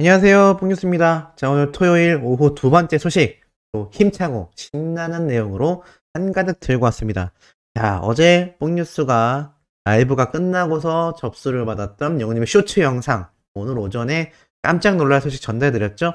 안녕하세요, 뽕뉴스입니다. 자, 오늘 토요일 오후 두 번째 소식, 또 힘차고 신나는 내용으로 한가득 들고 왔습니다. 자, 어제 뽕뉴스가 라이브가 끝나고서 접수를 받았던 영웅님의 쇼츠 영상, 오늘 오전에 깜짝 놀랄 소식 전달해드렸죠?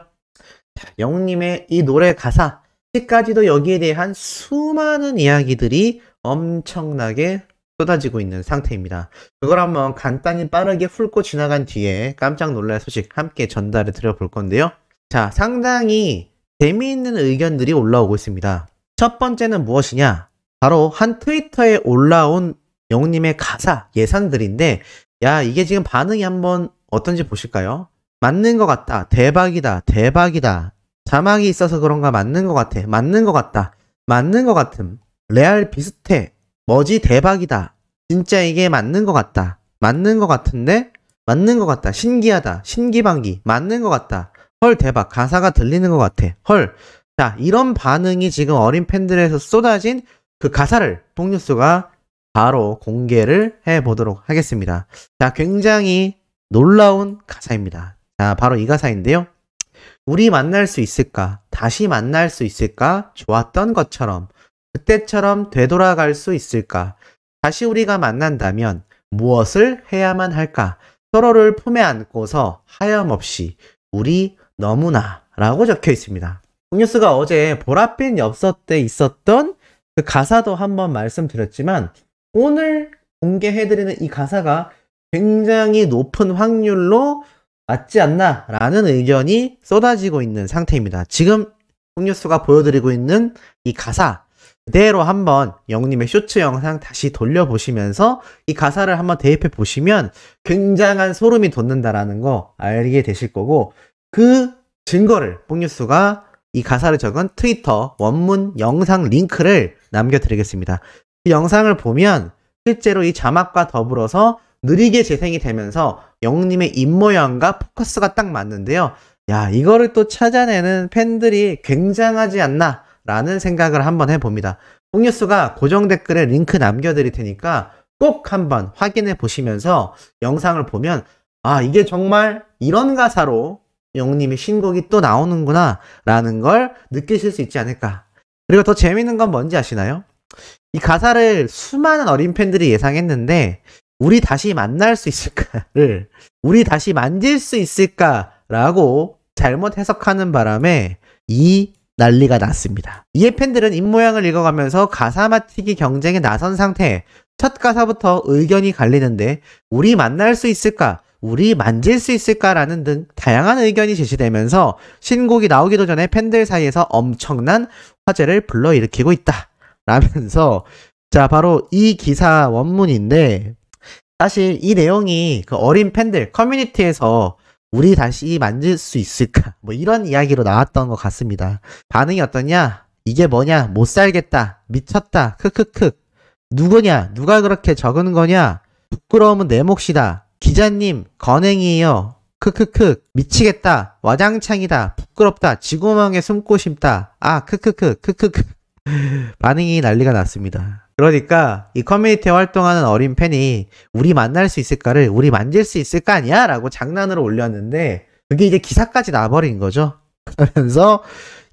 자, 영웅님의 이 노래 가사, 아직까지도 여기에 대한 수많은 이야기들이 엄청나게 쏟아지고 있는 상태입니다. 그걸 한번 간단히 빠르게 훑고 지나간 뒤에 깜짝 놀랄 소식 함께 전달해 드려 볼 건데요. 자, 상당히 재미있는 의견들이 올라오고 있습니다. 첫 번째는 무엇이냐? 바로 한 트위터에 올라온 영웅님의 가사 예상들인데, 야, 이게 지금 반응이 한번 어떤지 보실까요? 맞는 것 같다. 대박이다. 대박이다. 자막이 있어서 그런가 맞는 것 같아. 맞는 것 같다. 맞는 것 같음. 레알 비슷해. 뭐지 대박이다. 진짜 이게 맞는 것 같다. 맞는 것 같은데? 맞는 것 같다. 신기하다. 신기방기. 맞는 것 같다. 헐 대박. 가사가 들리는 것 같아. 헐. 자, 이런 반응이 지금 어린 팬들에서 쏟아진 그 가사를 뽕뉴스가 바로 공개를 해보도록 하겠습니다. 자, 굉장히 놀라운 가사입니다. 자, 바로 이 가사인데요. 우리 만날 수 있을까? 다시 만날 수 있을까? 좋았던 것처럼. 그때처럼 되돌아갈 수 있을까? 다시 우리가 만난다면 무엇을 해야만 할까? 서로를 품에 안고서 하염없이 우리 너무나 라고 적혀 있습니다. 뽕뉴스가 어제 보랏빛 엽서 때 있었던 그 가사도 한번 말씀드렸지만 오늘 공개해드리는 이 가사가 굉장히 높은 확률로 맞지 않나 라는 의견이 쏟아지고 있는 상태입니다. 지금 뽕뉴스가 보여드리고 있는 이 가사 그대로 한번 영웅님의 쇼츠 영상 다시 돌려보시면서 이 가사를 한번 대입해 보시면 굉장한 소름이 돋는다라는 거 알게 되실 거고, 그 증거를 뽕뉴스가 이 가사를 적은 트위터 원문 영상 링크를 남겨드리겠습니다. 이 영상을 보면 실제로 이 자막과 더불어서 느리게 재생이 되면서 영웅님의 입모양과 포커스가 딱 맞는데요. 야, 이거를 또 찾아내는 팬들이 굉장하지 않나 라는 생각을 한번 해봅니다. 뽕뉴스가 고정 댓글에 링크 남겨드릴 테니까 꼭 한번 확인해 보시면서 영상을 보면 아, 이게 정말 이런 가사로 영웅님의 신곡이 또 나오는구나 라는 걸 느끼실 수 있지 않을까. 그리고 더 재밌는 건 뭔지 아시나요? 이 가사를 수많은 어린 팬들이 예상했는데 우리 다시 만날 수 있을까를 우리 다시 만질 수 있을까라고 잘못 해석하는 바람에 이 난리가 났습니다. 이에 팬들은 입모양을 읽어가면서 가사 맞히기 경쟁에 나선 상태. 첫 가사부터 의견이 갈리는데 우리 만날 수 있을까? 우리 만질 수 있을까라는 등 다양한 의견이 제시되면서 신곡이 나오기도 전에 팬들 사이에서 엄청난 화제를 불러일으키고 있다 라면서, 자, 바로 이 기사 원문인데 사실 이 내용이 그 어린 팬들 커뮤니티에서 우리 다시 만질 수 있을까? 뭐 이런 이야기로 나왔던 것 같습니다. 반응이 어떠냐? 이게 뭐냐? 못 살겠다. 미쳤다. 크크크. 누구냐? 누가 그렇게 적은 거냐? 부끄러움은 내 몫이다. 기자님, 건행이에요. 크크크. 미치겠다. 와장창이다. 부끄럽다. 쥐구멍에 숨고 싶다. 아, 크크크. 크크크. 반응이 난리가 났습니다. 그러니까 이 커뮤니티에 활동하는 어린 팬이 우리 만날 수 있을까를 우리 만질 수 있을 거 아니야? 라고 장난으로 올렸는데 그게 이제 기사까지 나버린 거죠. 그러면서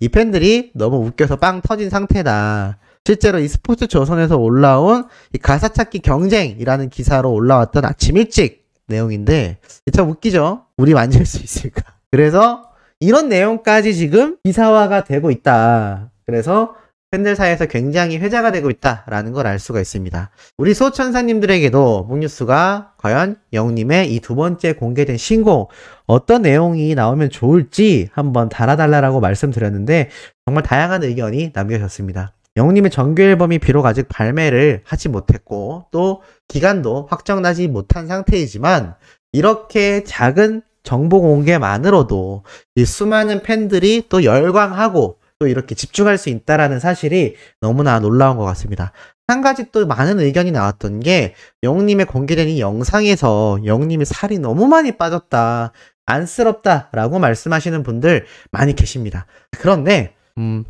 이 팬들이 너무 웃겨서 빵 터진 상태다. 실제로 이 스포츠 조선에서 올라온 이 가사 찾기 경쟁이라는 기사로 올라왔던 아침 일찍 내용인데 참 웃기죠? 우리 만질 수 있을까? 그래서 이런 내용까지 지금 기사화가 되고 있다. 그래서 팬들 사이에서 굉장히 회자가 되고 있다라는 걸 알 수가 있습니다. 우리 소천사님들에게도 뽕뉴스가 과연 영웅님의 이 두 번째 공개된 신곡 어떤 내용이 나오면 좋을지 한번 달아달라고 말씀드렸는데 정말 다양한 의견이 남겨졌습니다. 영웅님의 정규 앨범이 비록 아직 발매를 하지 못했고 또 기간도 확정나지 못한 상태이지만 이렇게 작은 정보 공개만으로도 이 수많은 팬들이 또 열광하고 또 이렇게 집중할 수 있다라는 사실이 너무나 놀라운 것 같습니다. 한 가지 또 많은 의견이 나왔던 게 영웅님의 공개된 이 영상에서 영웅님이 살이 너무 많이 빠졌다, 안쓰럽다 라고 말씀하시는 분들 많이 계십니다. 그런데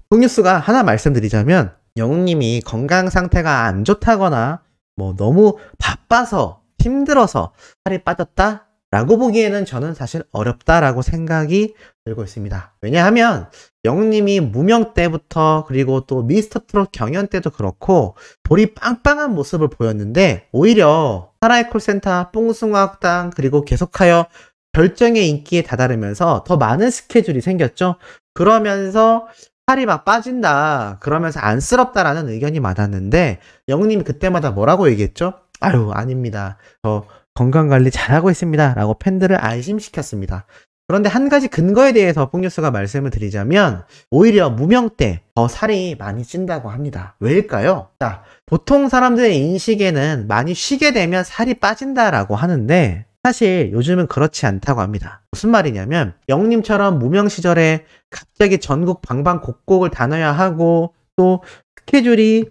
뽕뉴스가 하나 말씀드리자면 영웅님이 건강 상태가 안 좋다거나 뭐 너무 바빠서 힘들어서 살이 빠졌다 라고 보기에는 저는 사실 어렵다라고 생각이 들고 있습니다. 왜냐하면 영웅님이 무명 때부터 그리고 또 미스터트롯 경연 때도 그렇고 볼이 빵빵한 모습을 보였는데 오히려 사라의 콜센터, 뽕숭아학당 그리고 계속하여 별정의 인기에 다다르면서 더 많은 스케줄이 생겼죠. 그러면서 살이 막 빠진다, 그러면서 안쓰럽다라는 의견이 많았는데 영웅님이 그때마다 뭐라고 얘기했죠? 아유, 아닙니다. 저 건강관리 잘하고 있습니다 라고 팬들을 안심시켰습니다. 그런데 한 가지 근거에 대해서 뽕뉴스가 말씀을 드리자면 오히려 무명 때 더 살이 많이 찐다고 합니다. 왜일까요? 자, 보통 사람들의 인식에는 많이 쉬게 되면 살이 빠진다라고 하는데 사실 요즘은 그렇지 않다고 합니다. 무슨 말이냐면 영님처럼 무명 시절에 갑자기 전국 방방곡곡을 다녀야 하고 또 스케줄이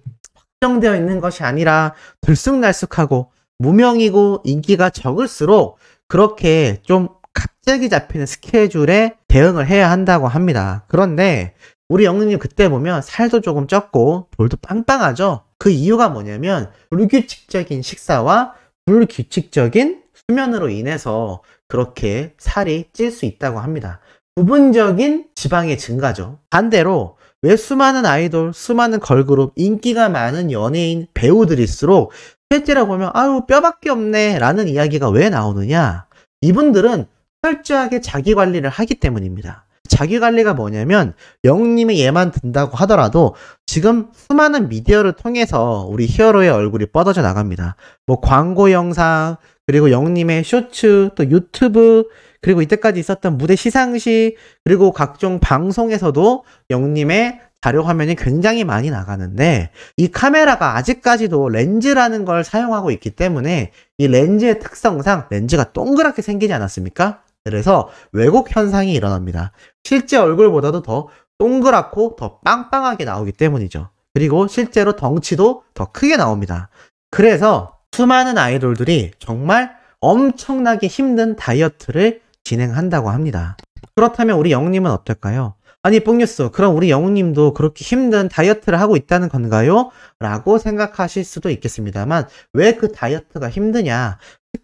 확정되어 있는 것이 아니라 들쑥날쑥하고 무명이고 인기가 적을수록 그렇게 좀 갑자기 잡히는 스케줄에 대응을 해야 한다고 합니다. 그런데 우리 영웅님 그때 보면 살도 조금 쪘고 볼도 빵빵하죠. 그 이유가 뭐냐면 불규칙적인 식사와 불규칙적인 수면으로 인해서 그렇게 살이 찔 수 있다고 합니다. 부분적인 지방의 증가죠. 반대로 왜 수많은 아이돌, 수많은 걸그룹, 인기가 많은 연예인, 배우들일수록 실제로 보면 아유 뼈밖에 없네 라는 이야기가 왜 나오느냐? 이분들은 철저하게 자기관리를 하기 때문입니다. 자기관리가 뭐냐면 영웅님의 예만 든다고 하더라도 지금 수많은 미디어를 통해서 우리 히어로의 얼굴이 뻗어져 나갑니다. 뭐 광고 영상, 그리고 영웅님의 쇼츠, 또 유튜브, 그리고 이때까지 있었던 무대 시상식, 그리고 각종 방송에서도 영웅님의 자료 화면이 굉장히 많이 나가는데 이 카메라가 아직까지도 렌즈라는 걸 사용하고 있기 때문에 이 렌즈의 특성상 렌즈가 동그랗게 생기지 않았습니까? 그래서 왜곡 현상이 일어납니다. 실제 얼굴보다도 더 동그랗고 더 빵빵하게 나오기 때문이죠. 그리고 실제로 덩치도 더 크게 나옵니다. 그래서 수많은 아이돌들이 정말 엄청나게 힘든 다이어트를 진행한다고 합니다. 그렇다면 우리 영웅님은 어떨까요? 아니 뽕뉴스, 그럼 우리 영웅님도 그렇게 힘든 다이어트를 하고 있다는 건가요? 라고 생각하실 수도 있겠습니다만 왜 그 다이어트가 힘드냐?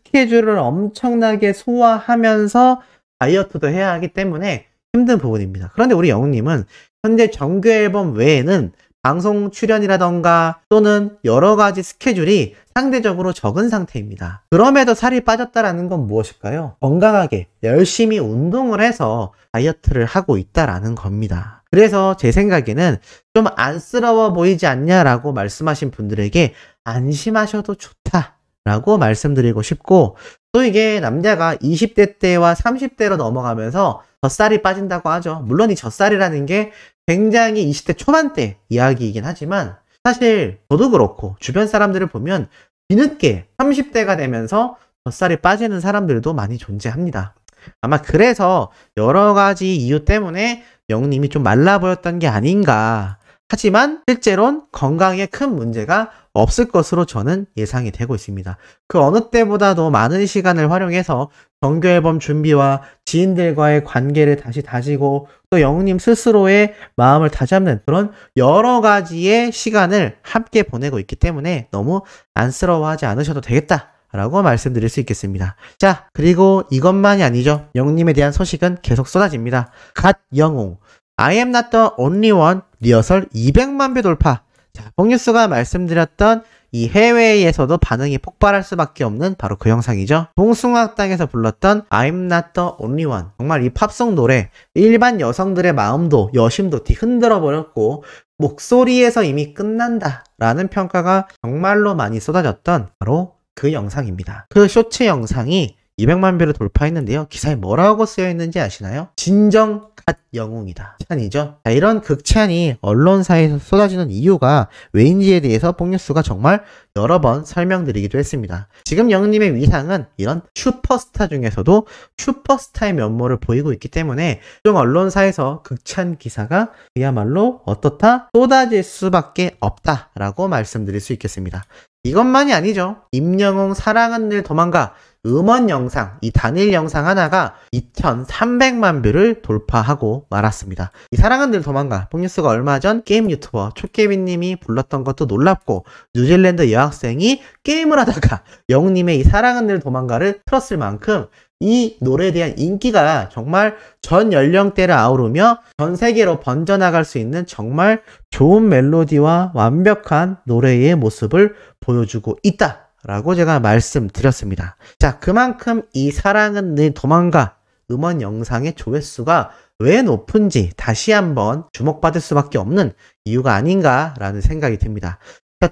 스케줄을 엄청나게 소화하면서 다이어트도 해야 하기 때문에 힘든 부분입니다. 그런데 우리 영웅님은 현재 정규 앨범 외에는 방송 출연이라던가 또는 여러 가지 스케줄이 상대적으로 적은 상태입니다. 그럼에도 살이 빠졌다라는 건 무엇일까요? 건강하게 열심히 운동을 해서 다이어트를 하고 있다라는 겁니다. 그래서 제 생각에는 좀 안쓰러워 보이지 않냐라고 말씀하신 분들에게 안심하셔도 좋다라고 말씀드리고 싶고, 또 이게 남자가 20대 때와 30대로 넘어가면서 젖살이 빠진다고 하죠. 물론 이 젖살이라는 게 굉장히 20대 초반대 이야기이긴 하지만 사실 저도 그렇고 주변 사람들을 보면 뒤늦게 30대가 되면서 젖살이 빠지는 사람들도 많이 존재합니다. 아마 그래서 여러 가지 이유 때문에 영웅님이 좀 말라 보였던 게 아닌가. 하지만 실제로는 건강에 큰 문제가 없을 것으로 저는 예상이 되고 있습니다. 그 어느 때보다도 많은 시간을 활용해서 정규 앨범 준비와 지인들과의 관계를 다시 다지고 또 영웅님 스스로의 마음을 다잡는 그런 여러 가지의 시간을 함께 보내고 있기 때문에 너무 안쓰러워하지 않으셔도 되겠다 라고 말씀드릴 수 있겠습니다. 자, 그리고 이것만이 아니죠. 영웅님에 대한 소식은 계속 쏟아집니다. 갓 영웅 I am not the only one 리허설 200만 뷰 돌파. 자, 뽕뉴스가 말씀드렸던 이 해외에서도 반응이 폭발할 수밖에 없는 바로 그 영상이죠. 뽕숭아학당에서 불렀던 I'm not the only one. 정말 이 팝송 노래 일반 여성들의 마음도 여심도 흔들어 버렸고 목소리에서 이미 끝난다 라는 평가가 정말로 많이 쏟아졌던 바로 그 영상입니다. 그 쇼츠 영상이 200만 뷰를 돌파했는데요. 기사에 뭐라고 쓰여있는지 아시나요? 진정 갓 영웅이다. 찬이죠. 자, 이런 극찬이 언론사에서 쏟아지는 이유가 왜인지에 대해서 뽕뉴스가 정말 여러 번 설명드리기도 했습니다. 지금 영웅님의 위상은 이런 슈퍼스타 중에서도 슈퍼스타의 면모를 보이고 있기 때문에 좀 언론사에서 극찬 기사가 그야말로 어떻다? 쏟아질 수밖에 없다라고 말씀드릴 수 있겠습니다. 이것만이 아니죠. 임영웅 사랑은 늘 도망가 음원 영상, 이 단일 영상 하나가 2,300만 뷰를 돌파하고 말았습니다. 이 사랑은 늘 도망가. 뽕뉴스가 얼마 전 게임 유튜버 촉개비님이 불렀던 것도 놀랍고, 뉴질랜드 여학생이 게임을 하다가 영웅님의 이 사랑은 늘 도망가를 틀었을 만큼 이 노래에 대한 인기가 정말 전 연령대를 아우르며 전 세계로 번져나갈 수 있는 정말 좋은 멜로디와 완벽한 노래의 모습을 보여주고 있다라고 제가 말씀드렸습니다. 자, 그만큼 이 사랑은 늘 도망가 음원 영상의 조회수가 왜 높은지 다시 한번 주목받을 수밖에 없는 이유가 아닌가라는 생각이 듭니다.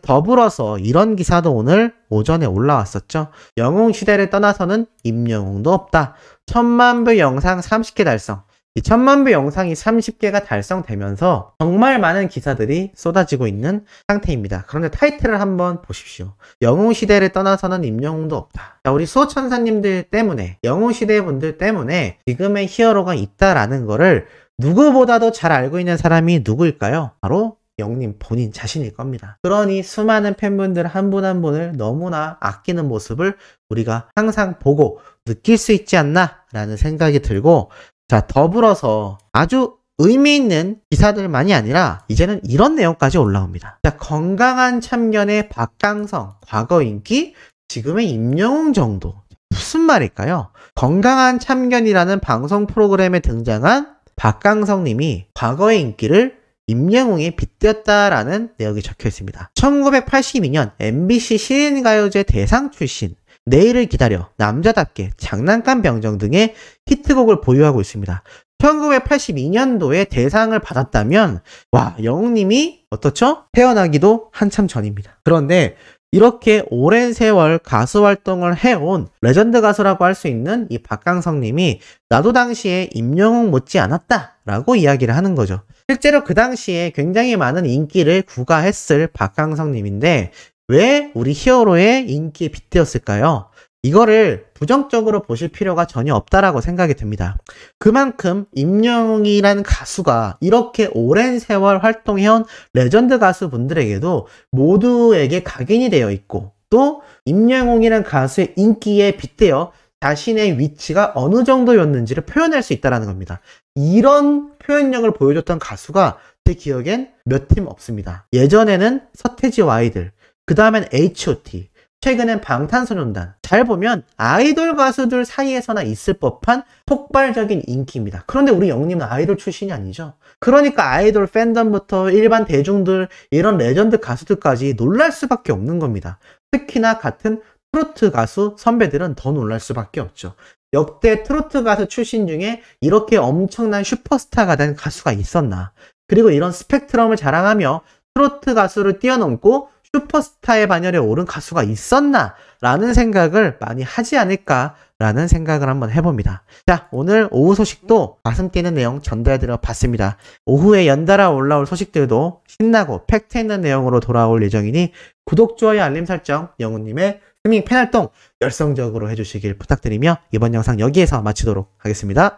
더불어서 이런 기사도 오늘 오전에 올라왔었죠. 영웅시대를 떠나서는 임영웅도 없다. 1000만 뷰 영상 30개 달성. 이 1000만 뷰 영상이 30개가 달성되면서 정말 많은 기사들이 쏟아지고 있는 상태입니다. 그런데 타이틀을 한번 보십시오. 영웅시대를 떠나서는 임영웅도 없다. 자, 우리 수호천사님들 때문에, 영웅시대 분들 때문에 지금의 히어로가 있다라는 거를 누구보다도 잘 알고 있는 사람이 누구일까요? 바로 영웅님 본인 자신일 겁니다. 그러니 수많은 팬분들 한 분 한 분을 너무나 아끼는 모습을 우리가 항상 보고 느낄 수 있지 않나 라는 생각이 들고, 자, 더불어서 아주 의미 있는 기사들만이 아니라 이제는 이런 내용까지 올라옵니다. 자, 건강한 참견의 박강성, 과거 인기, 지금의 임영웅 정도. 무슨 말일까요? 건강한 참견이라는 방송 프로그램에 등장한 박강성 님이 과거의 인기를 임영웅에 빗대었다라는 내용이 적혀 있습니다. 1982년 MBC 신인가요제 대상 출신, 내일을 기다려, 남자답게, 장난감 병정 등의 히트곡을 보유하고 있습니다. 1982년도에 대상을 받았다면 와, 영웅님이 어떻죠? 태어나기도 한참 전입니다. 그런데 이렇게 오랜 세월 가수 활동을 해온 레전드 가수라고 할 수 있는 이 박강성님이 나도 당시에 임영웅 못지 않았다라고 이야기를 하는 거죠. 실제로 그 당시에 굉장히 많은 인기를 구가했을 박강성님인데 왜 우리 히어로의 인기에 빗대었을까요? 이거를 부정적으로 보실 필요가 전혀 없다라고 생각이 듭니다. 그만큼 임영웅이라는 가수가 이렇게 오랜 세월 활동해온 레전드 가수분들에게도 모두에게 각인이 되어 있고, 또 임영웅이라는 가수의 인기에 빗대어 자신의 위치가 어느 정도였는지를 표현할 수 있다는 겁니다. 이런 표현력을 보여줬던 가수가 제 기억엔 몇 팀 없습니다. 예전에는 서태지와 아이들, 그 다음엔 H.O.T, 최근엔 방탄소년단. 잘 보면 아이돌 가수들 사이에서나 있을 법한 폭발적인 인기입니다. 그런데 우리 영웅님은 아이돌 출신이 아니죠. 그러니까 아이돌 팬덤부터 일반 대중들, 이런 레전드 가수들까지 놀랄 수밖에 없는 겁니다. 특히나 같은 트로트 가수 선배들은 더 놀랄 수밖에 없죠. 역대 트로트 가수 출신 중에 이렇게 엄청난 슈퍼스타가 된 가수가 있었나? 그리고 이런 스펙트럼을 자랑하며 트로트 가수를 뛰어넘고 슈퍼스타의 반열에 오른 가수가 있었나? 라는 생각을 많이 하지 않을까? 라는 생각을 한번 해봅니다. 자, 오늘 오후 소식도 가슴 뛰는 내용 전달해드려 봤습니다. 오후에 연달아 올라올 소식들도 신나고 팩트 있는 내용으로 돌아올 예정이니 구독, 좋아요, 알림 설정, 영웅님의 스밍 팬활동 열성적으로 해주시길 부탁드리며 이번 영상 여기에서 마치도록 하겠습니다.